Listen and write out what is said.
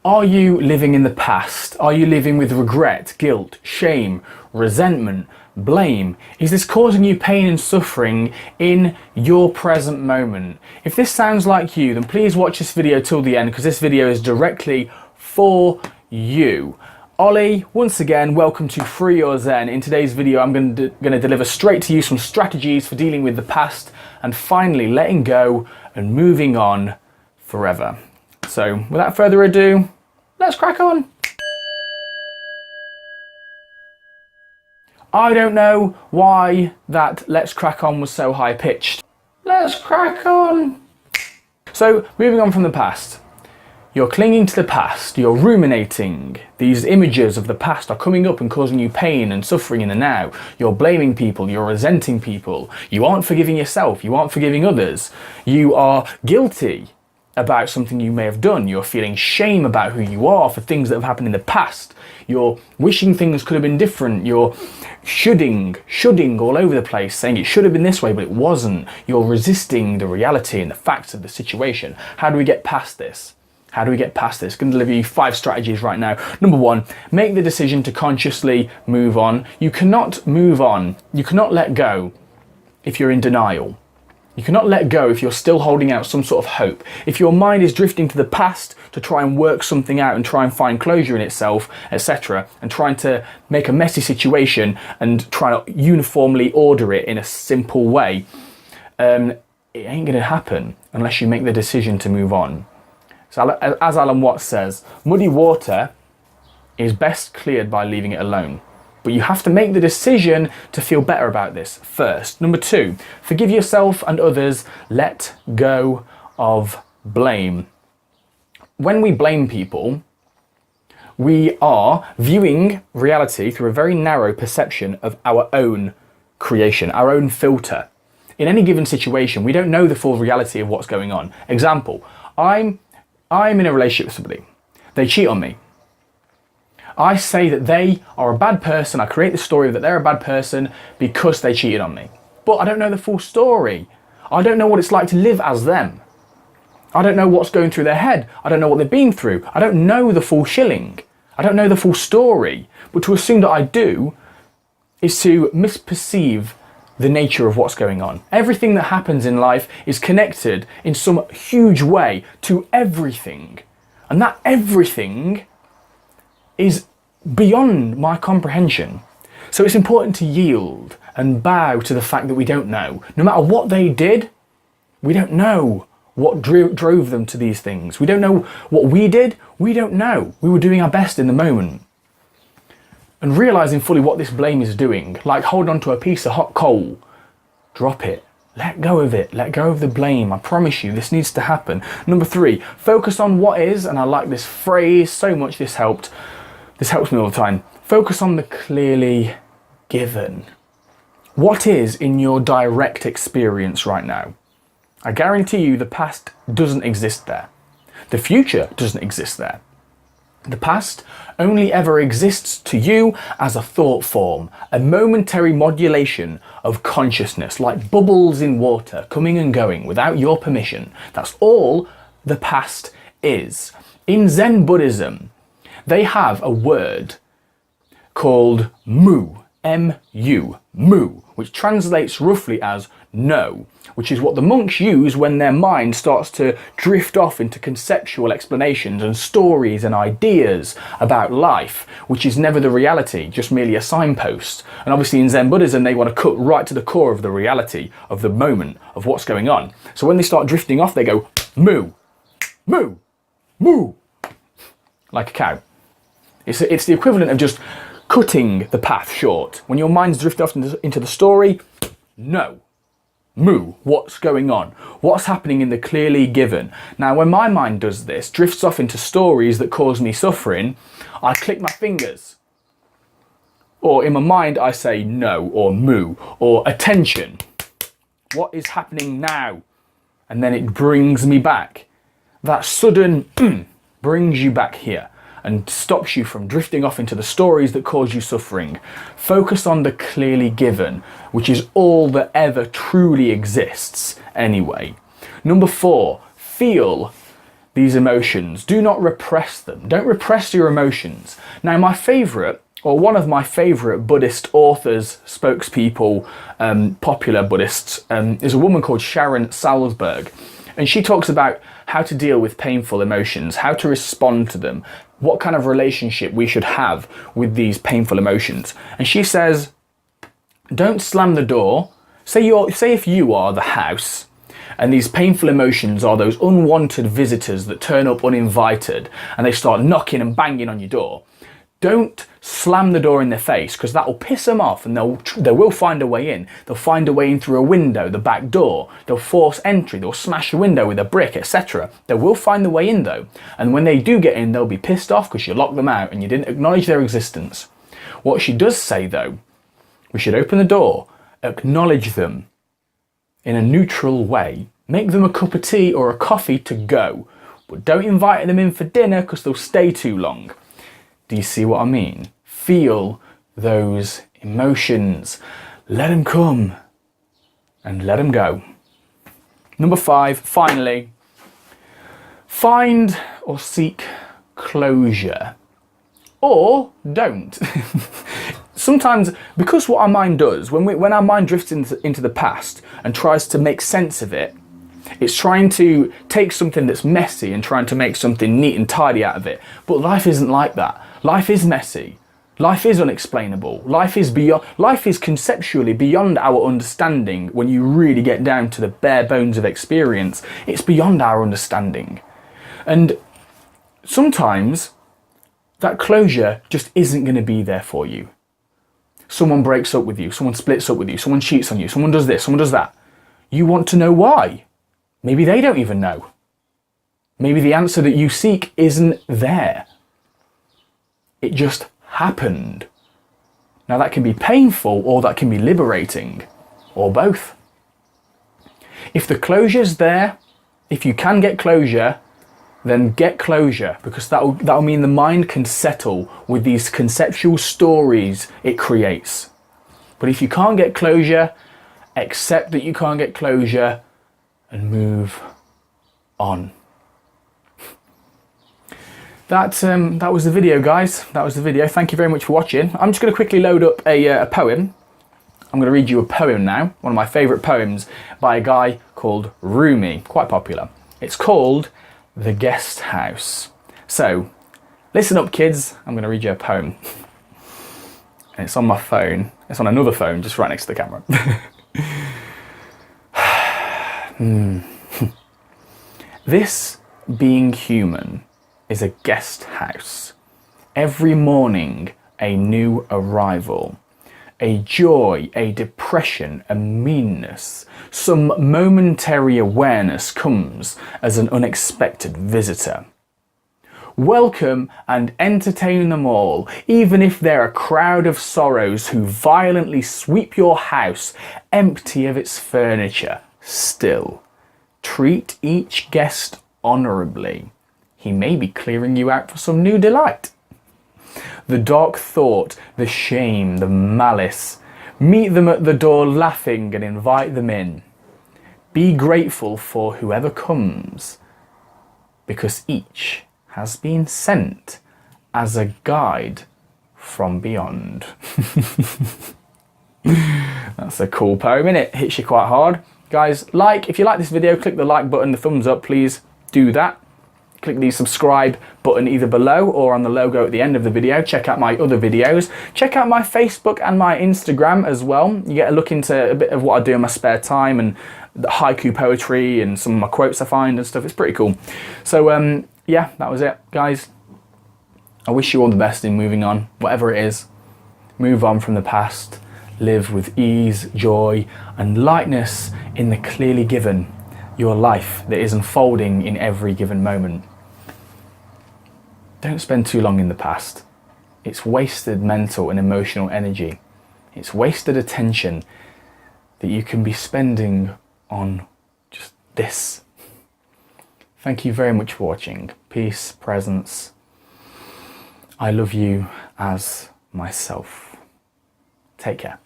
Are you living in the past? Are you living with regret, guilt, shame, resentment, blame? Is this causing you pain and suffering in your present moment? If this sounds like you, then please watch this video till the end, because this video is directly for you. Ollie, once again, welcome to Free Your Zen. In today's video, I'm going to deliver straight to you some strategies for dealing with the past and finally letting go and moving on forever. So without further ado, let's crack on. I don't know why that let's crack on was so high pitched. Let's crack on. So moving on from the past. You're clinging to the past, you're ruminating. These images of the past are coming up and causing you pain and suffering in the now. You're blaming people, you're resenting people. You aren't forgiving yourself, you aren't forgiving others. You are guilty about something you may have done. You're feeling shame about who you are for things that have happened in the past. You're wishing things could have been different. You're shoulding all over the place, saying it should have been this way, but it wasn't. You're resisting the reality and the facts of the situation. How do we get past this? How do we get past this? I'm going to deliver you 5 strategies right now. Number 1, make the decision to consciously move on. You cannot move on. You cannot let go if you're in denial. You cannot let go if you're still holding out some sort of hope. If your mind is drifting to the past to try and work something out and try and find closure in itself, etc., and trying to make a messy situation and try to uniformly order it in a simple way, it ain't going to happen unless you make the decision to move on. So as Alan Watts says, muddy water is best cleared by leaving it alone. But you have to make the decision to feel better about this first. Number 2, forgive yourself and others. Let go of blame. When we blame people, we are viewing reality through a very narrow perception of our own creation, our own filter. In any given situation, we don't know the full reality of what's going on. Example, I'm in a relationship with somebody. They cheat on me. I say that they are a bad person. I create the story that they're a bad person because they cheated on me. But I don't know the full story. I don't know what it's like to live as them. I don't know what's going through their head. I don't know what they've been through. I don't know the full shilling. I don't know the full story. But to assume that I do is to misperceive the nature of what's going on. Everything that happens in life is connected in some huge way to everything. And that everything is beyond my comprehension. So it's important to yield and bow to the fact that we don't know. No matter what they did, we don't know what drove them to these things. We don't know what we did. We don't know. We were doing our best in the moment. And realizing fully what this blame is doing, like hold on to a piece of hot coal, drop it, let go of it, let go of the blame. I promise you, this needs to happen. Number 3, focus on what is, and I like this phrase so much, this helps me all the time. Focus on the clearly given. What is in your direct experience right now? I guarantee you the past doesn't exist there. The future doesn't exist there. The past only ever exists to you as a thought form, a momentary modulation of consciousness, like bubbles in water coming and going without your permission. That's all the past is. In Zen Buddhism, they have a word called mu, M-U, mu, which translates roughly as no, which is what the monks use when their mind starts to drift off into conceptual explanations and stories and ideas about life, which is never the reality, just merely a signpost. And obviously in Zen Buddhism, they want to cut right to the core of the reality, of the moment, of what's going on. So when they start drifting off, they go moo, moo, moo, like a cow. It's the equivalent of just cutting the path short. When your mind's drifted off into the story, no. Moo, what's going on? What's happening in the clearly given? Now, when my mind does this, drifts off into stories that cause me suffering, I click my fingers. Or in my mind, I say no, or moo, or attention. What is happening now? And then it brings me back. That sudden brings you back here and stops you from drifting off into the stories that cause you suffering. Focus on the clearly given, which is all that ever truly exists anyway. Number 4, feel these emotions. Do not repress them. Don't repress your emotions. Now, my favourite, or one of my favourite Buddhist authors, spokespeople, popular Buddhists, is a woman called Sharon Salzberg. And she talks about how to deal with painful emotions, how to respond to them, what kind of relationship we should have with these painful emotions. And she says, don't slam the door. Say if you are the house, and these painful emotions are those unwanted visitors that turn up uninvited and they start knocking and banging on your door. Don't slam the door in their face, because that will piss them off, and they will find a way in. They'll find a way in through a window, the back door. They'll force entry. They'll smash a window with a brick, etc. They will find the way in though. And when they do get in, they'll be pissed off because you locked them out and you didn't acknowledge their existence. What she does say though, we should open the door, acknowledge them in a neutral way, make them a cup of tea or a coffee to go, but don't invite them in for dinner because they'll stay too long. Do you see what I mean? Feel those emotions. Let them come and let them go. Number 5, finally, find or seek closure. Or don't. Sometimes, because what our mind does, when our mind drifts into the past and tries to make sense of it, it's trying to take something that's messy and trying to make something neat and tidy out of it. But life isn't like that. Life is messy. Life is unexplainable. Life is conceptually beyond our understanding. When you really get down to the bare bones of experience, it's beyond our understanding. And sometimes that closure just isn't going to be there for you. Someone breaks up with you, someone splits up with you, someone cheats on you, someone does this, someone does that. You want to know why. Maybe they don't even know. Maybe the answer that you seek isn't there. It just happened. Now that can be painful, or that can be liberating, or both. If the closure's there, if you can get closure, then get closure, because that'll mean the mind can settle with these conceptual stories it creates. But if you can't get closure, accept that you can't get closure and move on. That was the video, guys. That was the video. Thank you very much for watching. I'm just going to quickly load up a poem. I'm going to read you a poem now. One of my favourite poems by a guy called Rumi. Quite popular. It's called The Guest House. So, listen up, kids. I'm going to read you a poem. And it's on my phone. It's on another phone, just right next to the camera. This being human is a guest house. Every morning a new arrival. A joy, a depression, a meanness. Some momentary awareness comes as an unexpected visitor. Welcome and entertain them all, even if they're a crowd of sorrows who violently sweep your house empty of its furniture. Still, treat each guest honourably. He may be clearing you out for some new delight. The dark thought, the shame, the malice, meet them at the door laughing and invite them in. Be grateful for whoever comes, because each has been sent as a guide from beyond. That's a cool poem, innit? Hits you quite hard. Guys, if you like this video, click the like button, the thumbs up, please do that. Click the subscribe button either below or on the logo at the end of the video. Check out my other videos. Check out my Facebook and my Instagram as well. You get a look into a bit of what I do in my spare time and the haiku poetry and some of my quotes I find and stuff. It's pretty cool. So yeah, that was it, guys. I wish you all the best in moving on, whatever it is. Move on from the past. Live with ease, joy, and lightness in the clearly given, your life that is unfolding in every given moment. Don't spend too long in the past. It's wasted mental and emotional energy. It's wasted attention that you can be spending on just this. Thank you very much for watching. Peace, presence. I love you as myself. Take care.